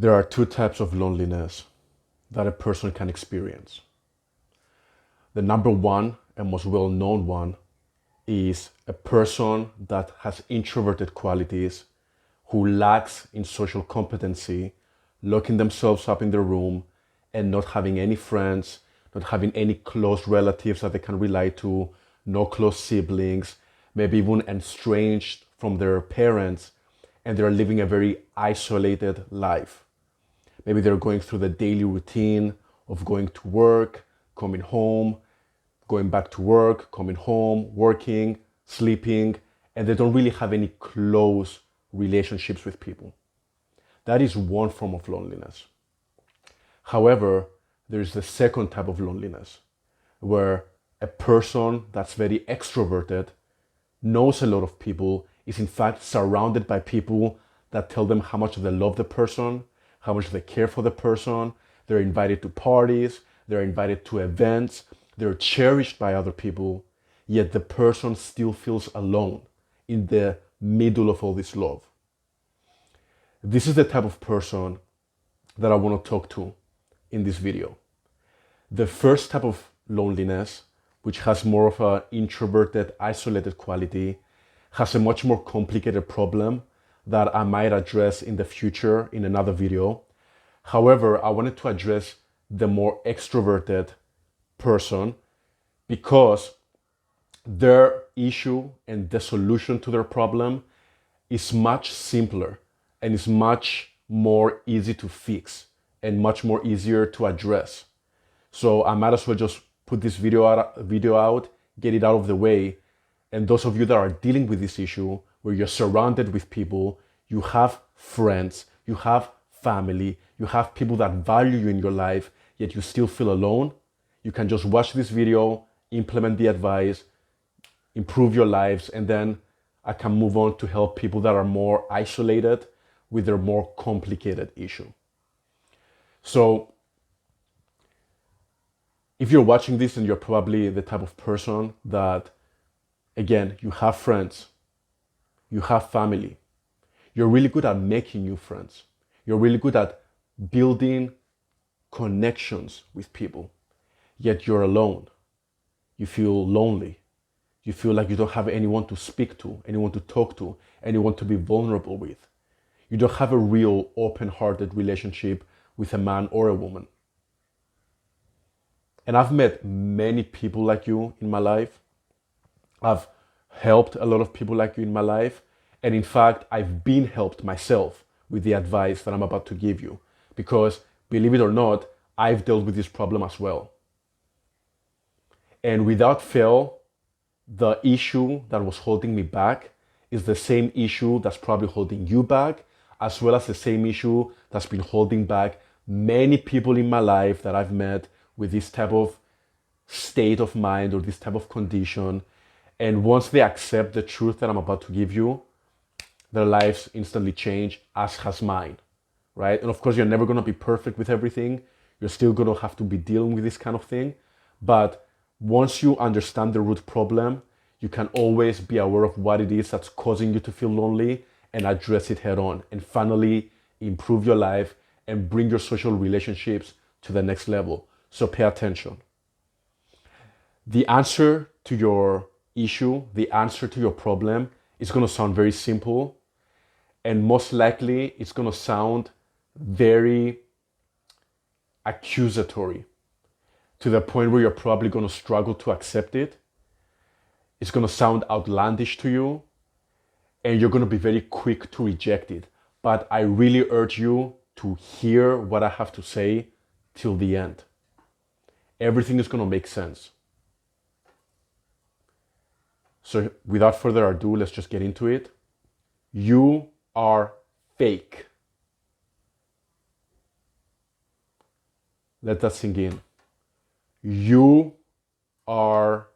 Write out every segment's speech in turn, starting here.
There are two types of loneliness that a person can experience. The number one and most well-known one is a person that has introverted qualities, who lacks in social competency, locking themselves up in their room and not having any friends, not having any close relatives that they can rely to, no close siblings, maybe even estranged from their parents, and they're living a very isolated life. Maybe they're going through the daily routine of going to work, coming home, going back to work, coming home, working, sleeping, and they don't really have any close relationships with people. That is one form of loneliness. However, there is the second type of loneliness where a person that's very extroverted knows a lot of people, is in fact surrounded by people that tell them how much they love the person, how much they care for the person. They're invited to parties, they're invited to events, they're cherished by other people, yet the person still feels alone in the middle of all this love. This is the type of person that I want to talk to in this video. The first type of loneliness, which has more of an introverted, isolated quality, has a much more complicated problem that I might address in the future in another video. However, I wanted to address the more extroverted person because their issue and the solution to their problem is much simpler and is much more easy to fix and much more easier to address. So I might as well just put this video out, get it out of the way. And those of you that are dealing with this issue, where you're surrounded with people, you have friends, you have family, you have people that value you in your life, yet you still feel alone, you can just watch this video, implement the advice, improve your lives, and then I can move on to help people that are more isolated with their more complicated issue. So if you're watching this and you're probably the type of person that, again, you have friends, you have family, you're really good at making new friends, you're really good at building connections with people, yet you're alone, you feel lonely, you feel like you don't have anyone to speak to, anyone to talk to, anyone to be vulnerable with. You don't have a real open-hearted relationship with a man or a woman. And I've met many people like you in my life. I've helped a lot of people like you in my life. And in fact, I've been helped myself with the advice that I'm about to give you. Because believe it or not, I've dealt with this problem as well. And without fail, the issue that was holding me back is the same issue that's probably holding you back, as well as the same issue that's been holding back many people in my life that I've met with this type of state of mind or this type of condition. And once they accept the truth that I'm about to give you, their lives instantly change, as has mine, right? And of course, you're never going to be perfect with everything. You're still going to have to be dealing with this kind of thing. But once you understand the root problem, you can always be aware of what it is that's causing you to feel lonely and address it head on, and finally improve your life and bring your social relationships to the next level. So pay attention. The answer to your issue, the answer to your problem is going to sound very simple, and most likely it's going to sound very accusatory to the point where you're probably going to struggle to accept it. It's going to sound outlandish to you, and you're going to be very quick to reject it. But I really urge you to hear what I have to say till the end. Everything is going to make sense. So without further ado, let's just get into it. You are fake. Let that sink in. You are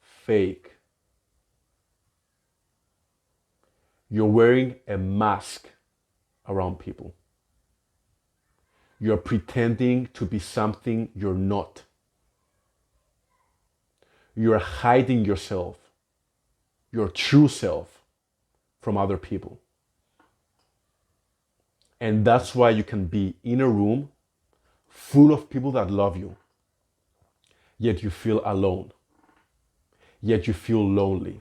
fake. You're wearing a mask around people. You're pretending to be something you're not. You're hiding yourself, your true self, from other people. And that's why you can be in a room full of people that love you, yet you feel alone, yet you feel lonely,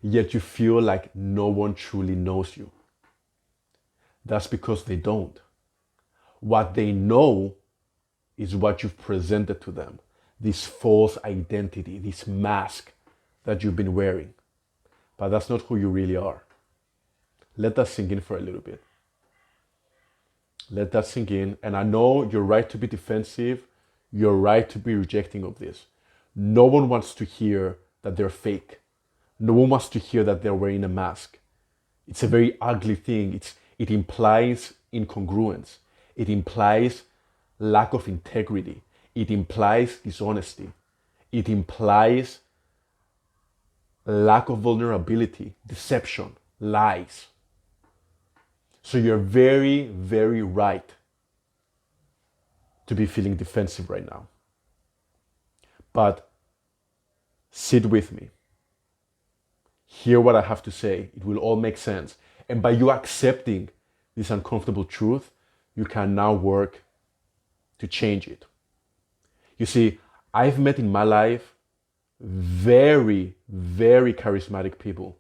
yet you feel like no one truly knows you. That's because they don't. What they know is what you've presented to them, this false identity, this mask that you've been wearing. But that's not who you really are. Let that sink in for a little bit. Let that sink in. And I know you're right to be defensive. You're right to be rejecting of this. No one wants to hear that they're fake. No one wants to hear that they're wearing a mask. It's a very ugly thing. It implies incongruence. It implies lack of integrity. It implies dishonesty. It implies lack of vulnerability, deception, lies. So you're very, very right to be feeling defensive right now. But sit with me. Hear what I have to say. It will all make sense. And by you accepting this uncomfortable truth, you can now work to change it. You see, I've met in my life very, very charismatic people.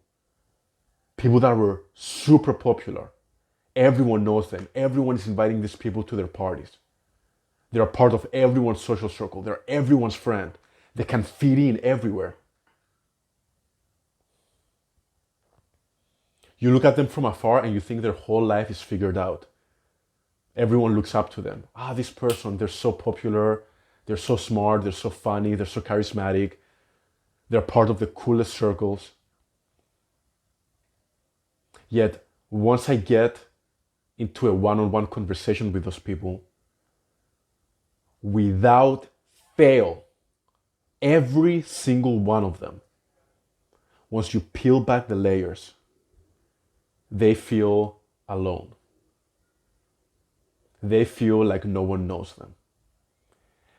People that were super popular. Everyone knows them. Everyone is inviting these people to their parties. They're a part of everyone's social circle. They're everyone's friend. They can fit in everywhere. You look at them from afar and you think their whole life is figured out. Everyone looks up to them. This person, they're so popular. They're so smart. They're so funny. They're so charismatic. They're part of the coolest circles. Yet, once I get into a one-on-one conversation with those people, without fail, every single one of them, once you peel back the layers, they feel alone. They feel like no one knows them.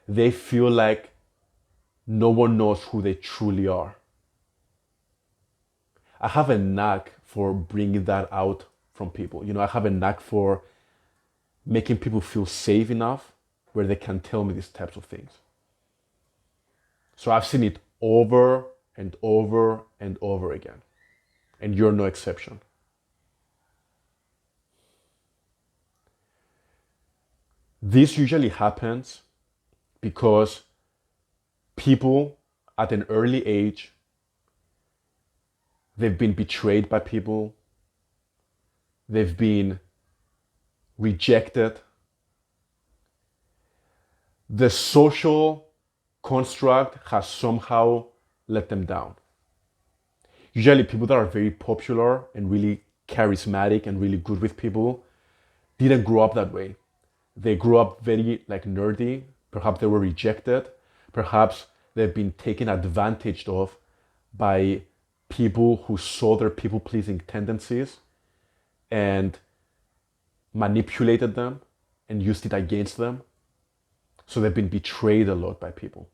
They feel like no one knows who they truly are. I have a knack for bringing that out from people. I have a knack for making people feel safe enough where they can tell me these types of things. So I've seen it over and over and over again. And you're no exception. This usually happens because people at an early age, they've been betrayed by people, they've been rejected. The social construct has somehow let them down. Usually people that are very popular and really charismatic and really good with people didn't grow up that way. They grew up very nerdy. Perhaps they were rejected. Perhaps they've been taken advantage of by people who saw their people-pleasing tendencies and manipulated them and used it against them. So they've been betrayed a lot by people.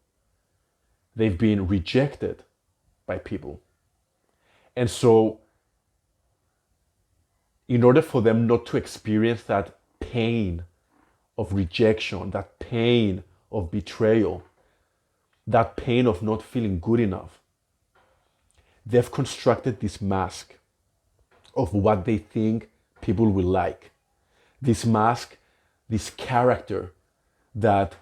They've been rejected by people. And so in order for them not to experience that pain of rejection, that pain of betrayal, that pain of not feeling good enough, they've constructed this mask of what they think people will like. This mask, this character that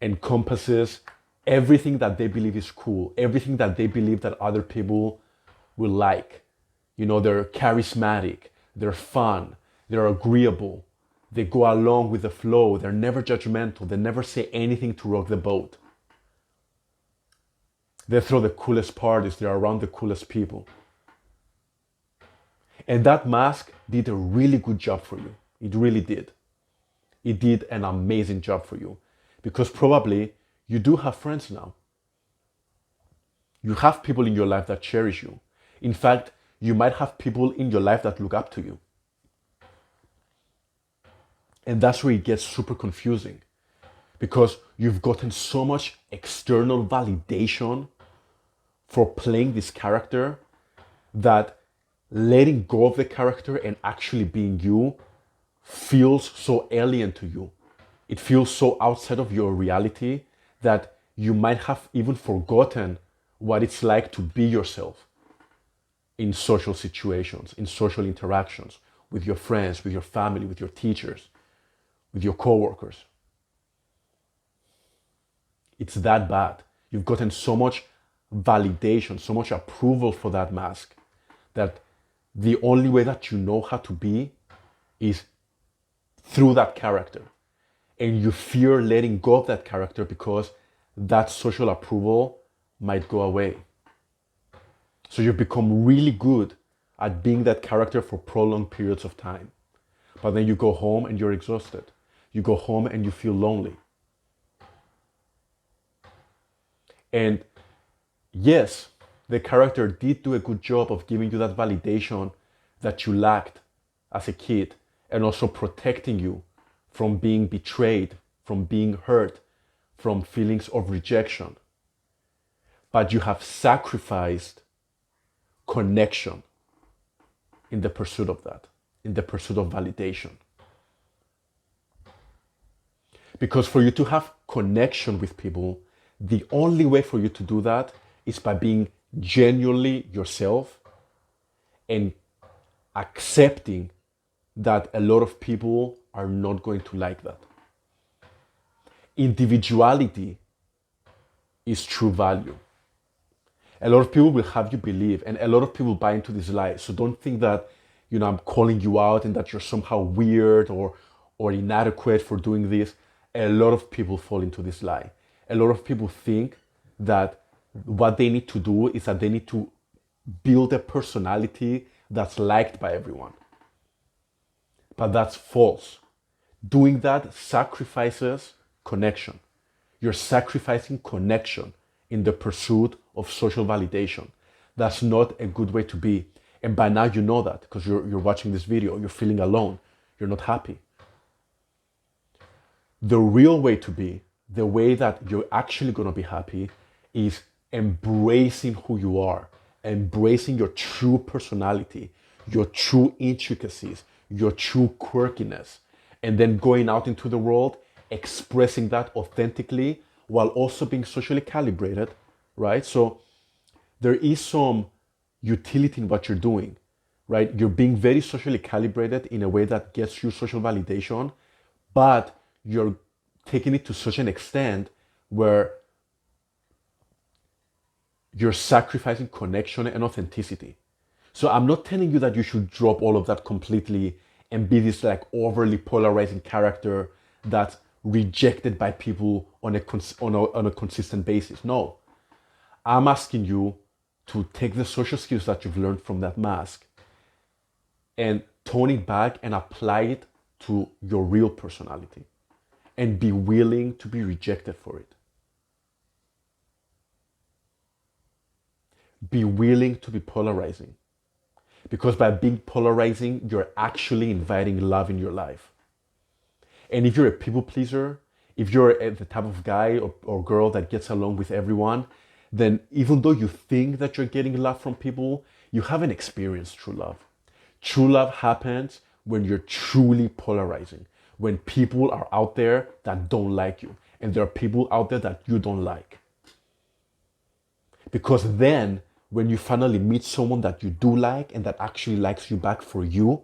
encompasses everything that they believe is cool, everything that they believe that other people will like. They're charismatic, they're fun, they're agreeable, they go along with the flow, they're never judgmental, they never say anything to rock the boat. They throw the coolest parties, they're around the coolest people. And that mask did a really good job for you. It really did. It did an amazing job for you. Because probably you do have friends now. You have people in your life that cherish you. In fact, you might have people in your life that look up to you. And that's where it gets super confusing. Because you've gotten so much external validation for playing this character that letting go of the character and actually being you feels so alien to you. It feels so outside of your reality that you might have even forgotten what it's like to be yourself in social situations, in social interactions with your friends, with your family, with your teachers, with your coworkers. It's that bad. You've gotten so much validation, so much approval for that mask that the only way that you know how to be is through that character. And you fear letting go of that character because that social approval might go away. So you become really good at being that character for prolonged periods of time. But then you go home and you're exhausted. You go home and you feel lonely. And yes, the character did do a good job of giving you that validation that you lacked as a kid and also protecting you from being betrayed, from being hurt, from feelings of rejection. But you have sacrificed connection in the pursuit of that, in the pursuit of validation. Because for you to have connection with people, the only way for you to do that is by being genuinely yourself and accepting that a lot of people are not going to like that. Individuality is true value. A lot of people will have you believe, and a lot of people buy into this lie. So don't think that, I'm calling you out and that you're somehow weird or inadequate for doing this. A lot of people fall into this lie. A lot of people think that what they need to do is that they need to build a personality that's liked by everyone. But that's false. Doing that sacrifices connection. You're sacrificing connection in the pursuit of social validation. That's not a good way to be. And by now you know that because you're watching this video, you're feeling alone, you're not happy. The real way to be, the way that you're actually going to be happy, is embracing who you are, embracing your true personality, your true intricacies, your true quirkiness, and then going out into the world, expressing that authentically while also being socially calibrated, right? So there is some utility in what you're doing, right? You're being very socially calibrated in a way that gets you social validation, but you're taking it to such an extent where you're sacrificing connection and authenticity. So I'm not telling you that you should drop all of that completely and be this like overly polarizing character that's rejected by people on a consistent basis. No, I'm asking you to take the social skills that you've learned from that mask and tone it back and apply it to your real personality and be willing to be rejected for it. Be willing to be polarizing. Because by being polarizing, you're actually inviting love in your life. And if you're a people pleaser, if you're the type of guy or girl that gets along with everyone, then even though you think that you're getting love from people, you haven't experienced true love. True love happens when you're truly polarizing, when people are out there that don't like you, and there are people out there that you don't like. Because then, when you finally meet someone that you do like and that actually likes you back for you,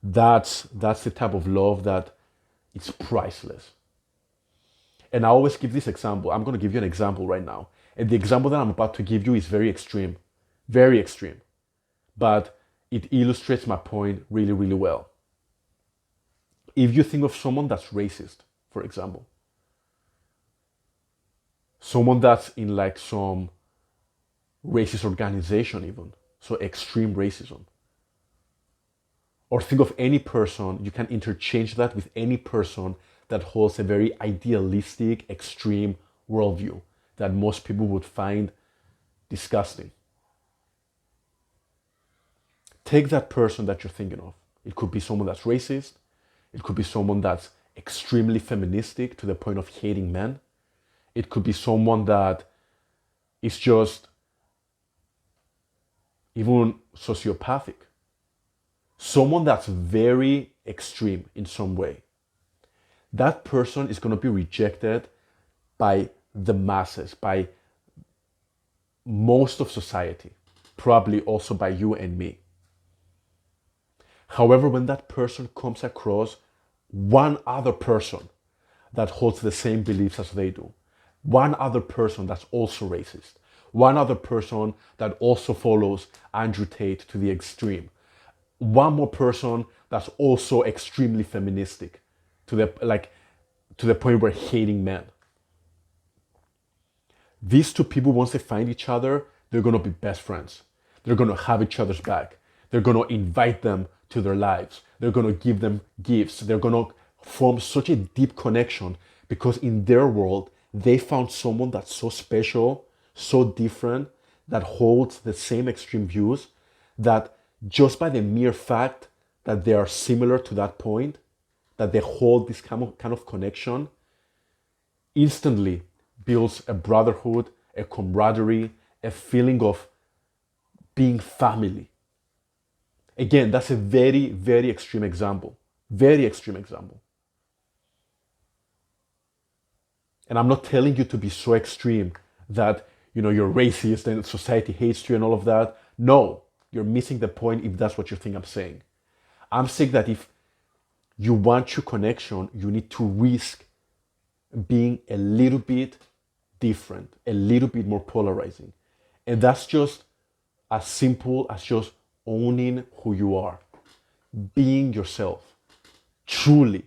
that's the type of love that is priceless. And I always give this example. I'm going to give you an example right now. And the example that I'm about to give you is very extreme. Very extreme. But it illustrates my point really, really well. If you think of someone that's racist, for example, someone that's in like some racist organization even, so extreme racism. Or think of any person, you can interchange that with any person that holds a very idealistic, extreme worldview that most people would find disgusting. Take that person that you're thinking of. It could be someone that's racist. It could be someone that's extremely feministic to the point of hating men. It could be someone that is just even sociopathic. someone that's very extreme in some way, that person is going to be rejected by the masses, by most of society, probably also by you and me. However, when that person comes across one other person that holds the same beliefs as they do, one other person that's also racist, one other person that also follows Andrew Tate to the extreme, one more person that's also extremely feministic to the point where hating men. These two people, once they find each other, they're going to be best friends. They're going to have each other's back. They're going to invite them to their lives. They're going to give them gifts. They're going to form such a deep connection because in their world, they found someone that's so special, so different, that holds the same extreme views, that just by the mere fact that they are similar to that point, that they hold this kind of connection, instantly builds a brotherhood, a camaraderie, a feeling of being family. Again, that's a very, very extreme example. Very extreme example. And I'm not telling you to be so extreme that you're racist and society hates you and all of that. No, you're missing the point if that's what you think I'm saying. I'm saying that if you want true connection, you need to risk being a little bit different, a little bit more polarizing. And that's just as simple as just owning who you are, being yourself, truly.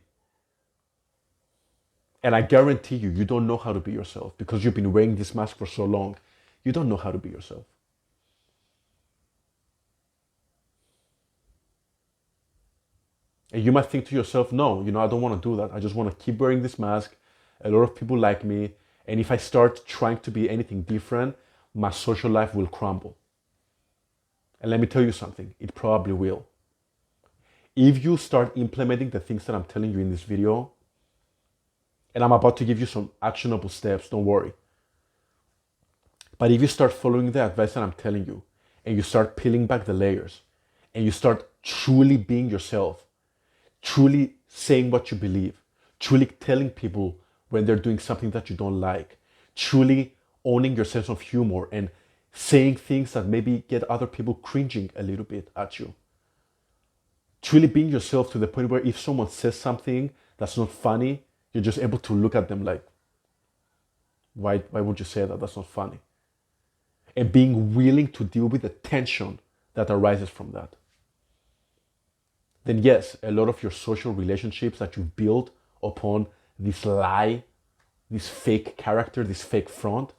And I guarantee you don't know how to be yourself because you've been wearing this mask for so long. You don't know how to be yourself. And you might think to yourself, no, I don't want to do that. I just want to keep wearing this mask. A lot of people like me. And if I start trying to be anything different, my social life will crumble. And let me tell you something, it probably will. If you start implementing the things that I'm telling you in this video, and I'm about to give you some actionable steps, don't worry. But if you start following the advice that I'm telling you, and you start peeling back the layers, and you start truly being yourself, truly saying what you believe, truly telling people when they're doing something that you don't like, truly owning your sense of humor and saying things that maybe get other people cringing a little bit at you. Truly being yourself to the point where if someone says something that's not funny, you're just able to look at them like, why would you say that? That's not funny. And being willing to deal with the tension that arises from that. Then yes, a lot of your social relationships that you build upon this lie, this fake character, this fake front,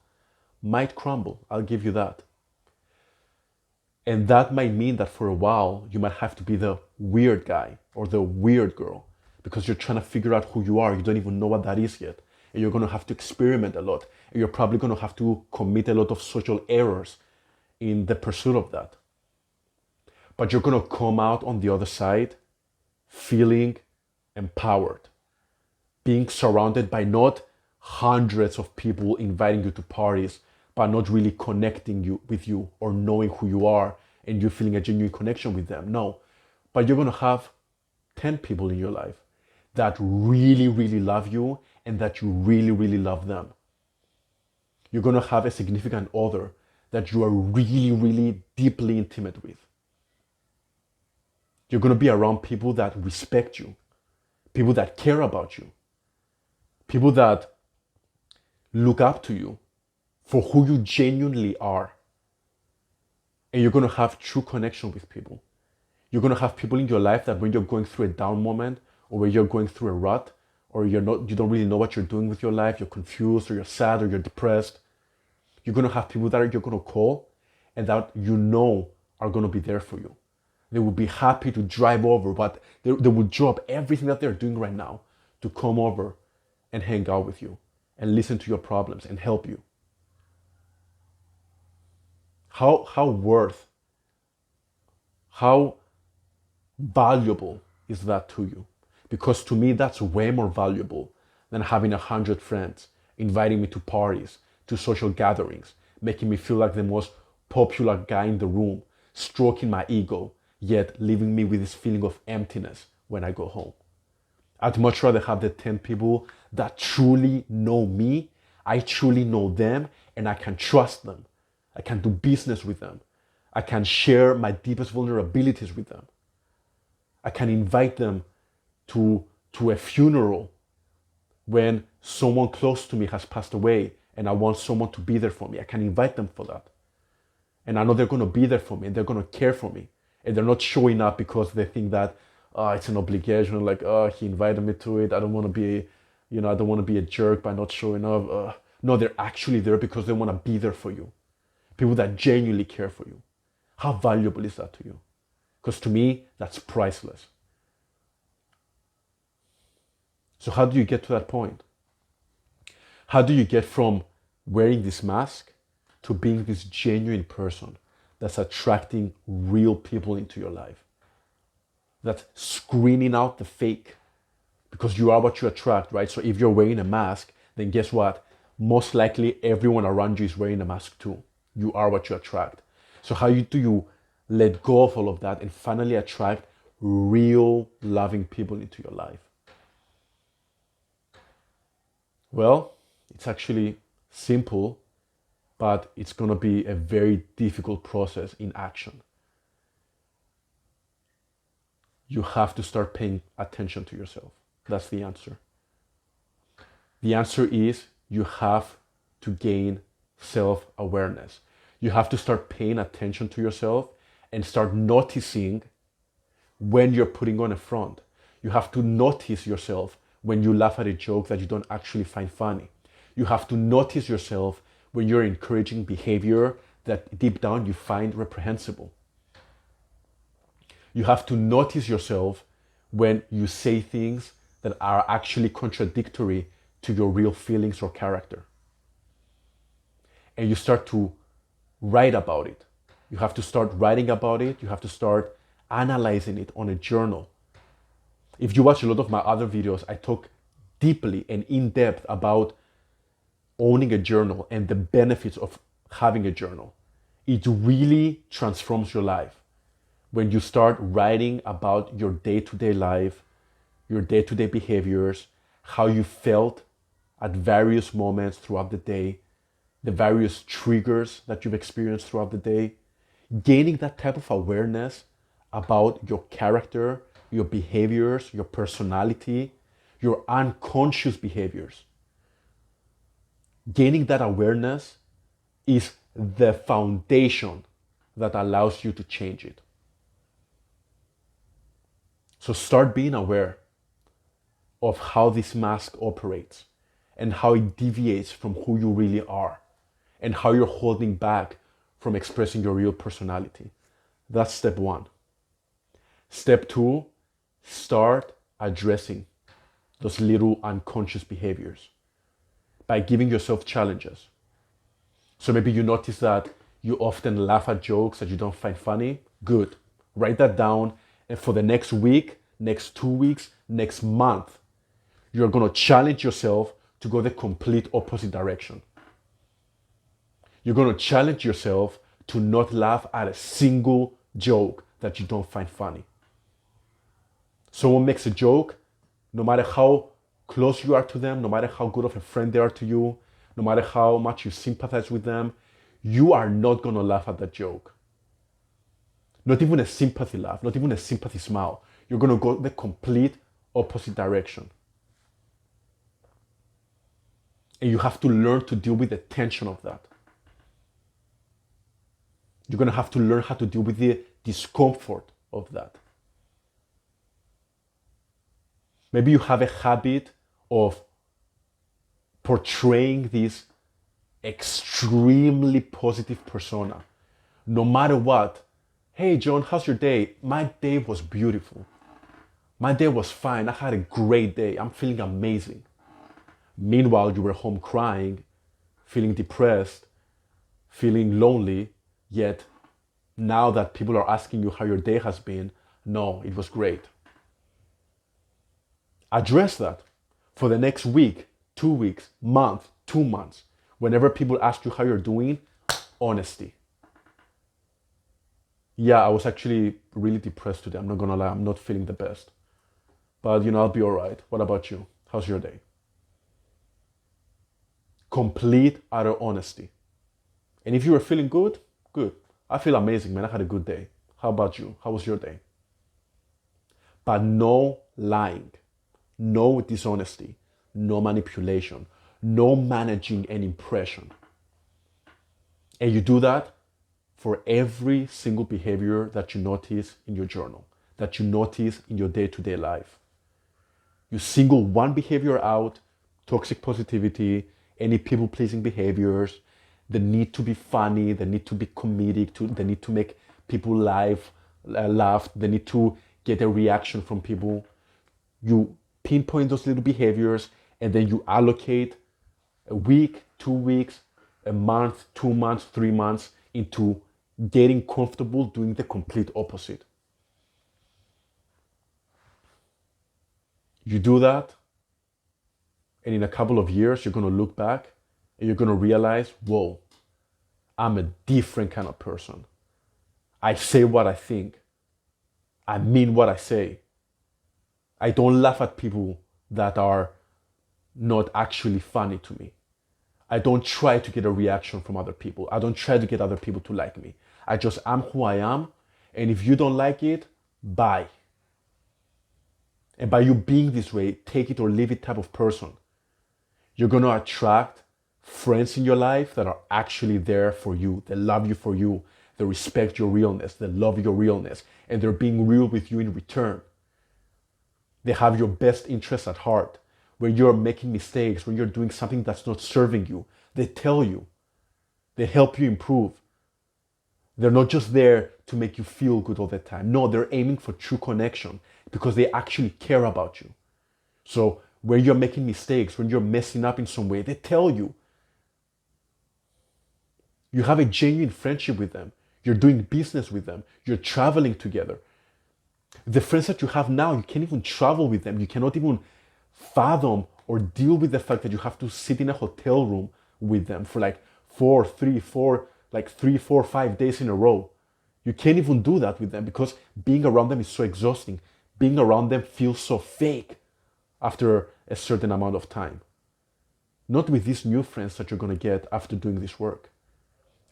might crumble. I'll give you that. And that might mean that for a while, you might have to be the weird guy or the weird girl because you're trying to figure out who you are. You don't even know what that is yet. And you're going to have to experiment a lot. And you're probably going to have to commit a lot of social errors in the pursuit of that. But you're going to come out on the other side feeling empowered, being surrounded by not hundreds of people inviting you to parties, but not really connecting with you or knowing who you are and you feeling a genuine connection with them. No, but you're going to have 10 people in your life that really, really love you and that you really, really love them. You're going to have a significant other that you are really, really deeply intimate with. You're going to be around people that respect you, people that care about you, people that look up to you for who you genuinely are. And you're going to have true connection with people. You're going to have people in your life that when you're going through a down moment or when you're going through a rut or you don't really know what you're doing with your life, you're confused or you're sad or you're depressed, you're going to have people that you're going to call and that are going to be there for you. They will be happy to drive over, but they will drop everything that they're doing right now to come over and hang out with you and listen to your problems and help you. How valuable is that to you? Because to me, that's way more valuable than having 100 friends inviting me to parties, to social gatherings, making me feel like the most popular guy in the room, stroking my ego, yet leaving me with this feeling of emptiness when I go home. I'd much rather have the 10 people that truly know me, I truly know them, and I can trust them. I can do business with them. I can share my deepest vulnerabilities with them. I can invite them to a funeral when someone close to me has passed away and I want someone to be there for me. I can invite them for that. And I know they're going to be there for me and they're going to care for me. And they're not showing up because they think that it's an obligation, like, he invited me to it. I don't want to be, I don't want to be a jerk by not showing up. No, they're actually there because they want to be there for you. People that genuinely care for you. How valuable is that to you? Because to me, that's priceless. So how do you get to that point? How do you get from wearing this mask to being this genuine person that's attracting real people into your life? That's screening out the fake, because you are what you attract, right? So if you're wearing a mask, then guess what? Most likely everyone around you is wearing a mask too. You are what you attract. So how do you let go of all of that and finally attract real loving people into your life? Well, it's actually simple, but it's going to be a very difficult process in action. You have to start paying attention to yourself. That's the answer. The answer is you have to gain self-awareness. You have to start paying attention to yourself and start noticing when you're putting on a front. You have to notice yourself when you laugh at a joke that you don't actually find funny. You have to notice yourself when you're encouraging behavior that deep down you find reprehensible. You have to notice yourself when you say things that are actually contradictory to your real feelings or character. And you start to write about it. You have to start writing about it. You have to start analyzing it on a journal. If you watch a lot of my other videos, I talk deeply and in depth about owning a journal and the benefits of having a journal. It really transforms your life when you start writing about your day-to-day life, your day-to-day behaviors, how you felt at various moments throughout the day, the various triggers that you've experienced throughout the day. Gaining that type of awareness about your character, your behaviors, your personality, your unconscious behaviors. Gaining that awareness is the foundation that allows you to change it. So start being aware of how this mask operates and how it deviates from who you really are and how you're holding back from expressing your real personality. That's step one. Step two, start addressing those little unconscious behaviors by giving yourself challenges. So maybe you notice that you often laugh at jokes that you don't find funny. Good. Write that down, and for the next week, next 2 weeks, next month, you're going to challenge yourself to go the complete opposite direction. You're going to challenge yourself to not laugh at a single joke that you don't find funny. Someone makes a joke, no matter how close you are to them, no matter how good of a friend they are to you, no matter how much you sympathize with them, you are not going to laugh at that joke. Not even a sympathy laugh, not even a sympathy smile. You're going to go the complete opposite direction. And you have to learn to deal with the tension of that. You're going to have to learn how to deal with the discomfort of that. Maybe you have a habit of portraying this extremely positive persona. No matter what, hey John, how's your day? My day was beautiful. My day was fine. I had a great day. I'm feeling amazing. Meanwhile, you were home crying, feeling depressed, feeling lonely, yet now that people are asking you how your day has been, no, it was great. Address that for the next week, 2 weeks, month, 2 months. Whenever people ask you how you're doing, honesty. Yeah, I was actually really depressed today. I'm not gonna lie, I'm not feeling the best. But I'll be all right. What about you? How's your day? Complete, utter honesty. And if you were feeling good, good. I feel amazing, man. I had a good day. How about you? How was your day? But no lying, no dishonesty, no manipulation, no managing an impression. And you do that for every single behavior that you notice in your journal, that you notice in your day to day life. You single one behavior out: toxic positivity, any people pleasing behaviors, the need to be funny, the need to be comedic, the need to make people laugh, the need to get a reaction from people. You pinpoint those little behaviors and then you allocate a week, 2 weeks, a month, 2 months, 3 months into getting comfortable doing the complete opposite. You do that, and in a couple of years, you're going to look back and you're going to realize, whoa, I'm a different kind of person. I say what I think. I mean what I say. I don't laugh at people that are not actually funny to me. I don't try to get a reaction from other people. I don't try to get other people to like me. I just am who I am. And if you don't like it, bye. And by you being this way, take it or leave it type of person, you're going to attract friends in your life that are actually there for you. They love you for you. They respect your realness. They love your realness. And they're being real with you in return. They have your best interests at heart. When you're making mistakes, when you're doing something that's not serving you, they tell you. They help you improve. They're not just there to make you feel good all the time. No, they're aiming for true connection because they actually care about you. So when you're making mistakes, when you're messing up in some way, they tell you. You have a genuine friendship with them. You're doing business with them. You're traveling together. The friends that you have now, you can't even travel with them. You cannot even fathom or deal with the fact that you have to sit in a hotel room with them for like 3, 4, 5 days in a row. You can't even do that with them because being around them is so exhausting. Being around them feels so fake after a certain amount of time. Not with these new friends that you're going to get after doing this work.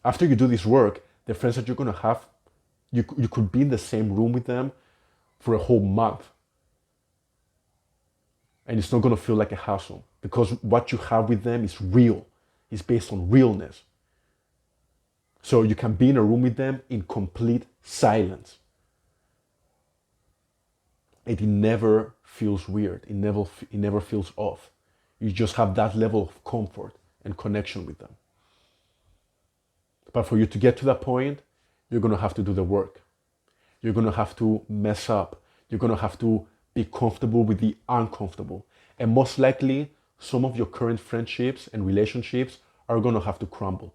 After you do this work, the friends that you're going to have, you could be in the same room with them for a whole month. And it's not going to feel like a hassle because what you have with them is real. It's based on realness. So you can be in a room with them in complete silence. And it never feels weird. It never feels off. You just have that level of comfort and connection with them. But for you to get to that point, you're going to have to do the work. You're going to have to mess up. You're going to have to be comfortable with the uncomfortable. And most likely, some of your current friendships and relationships are going to have to crumble.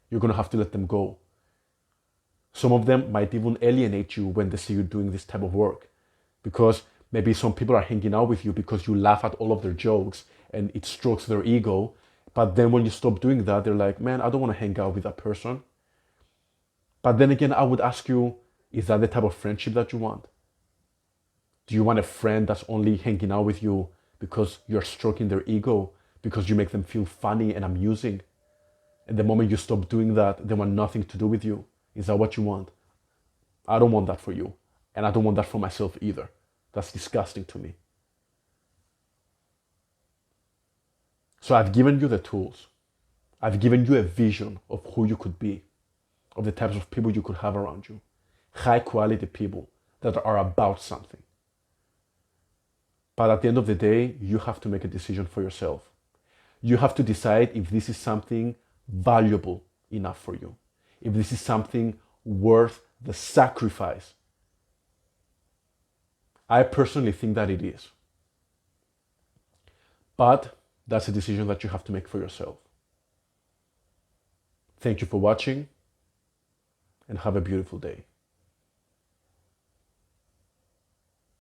You're going to have to let them go. Some of them might even alienate you when they see you doing this type of work. Because maybe some people are hanging out with you because you laugh at all of their jokes and it strokes their ego. But then when you stop doing that, they're like, man, I don't want to hang out with that person. But then again, I would ask you, is that the type of friendship that you want? Do you want a friend that's only hanging out with you because you're stroking their ego, because you make them feel funny and amusing? And the moment you stop doing that, they want nothing to do with you. Is that what you want? I don't want that for you. And I don't want that for myself either. That's disgusting to me. So I've given you the tools. I've given you a vision of who you could be, of the types of people you could have around you. High quality people that are about something. But at the end of the day, you have to make a decision for yourself. You have to decide if this is something valuable enough for you, if this is something worth the sacrifice. I personally think that it is. But that's a decision that you have to make for yourself. Thank you for watching and have a beautiful day.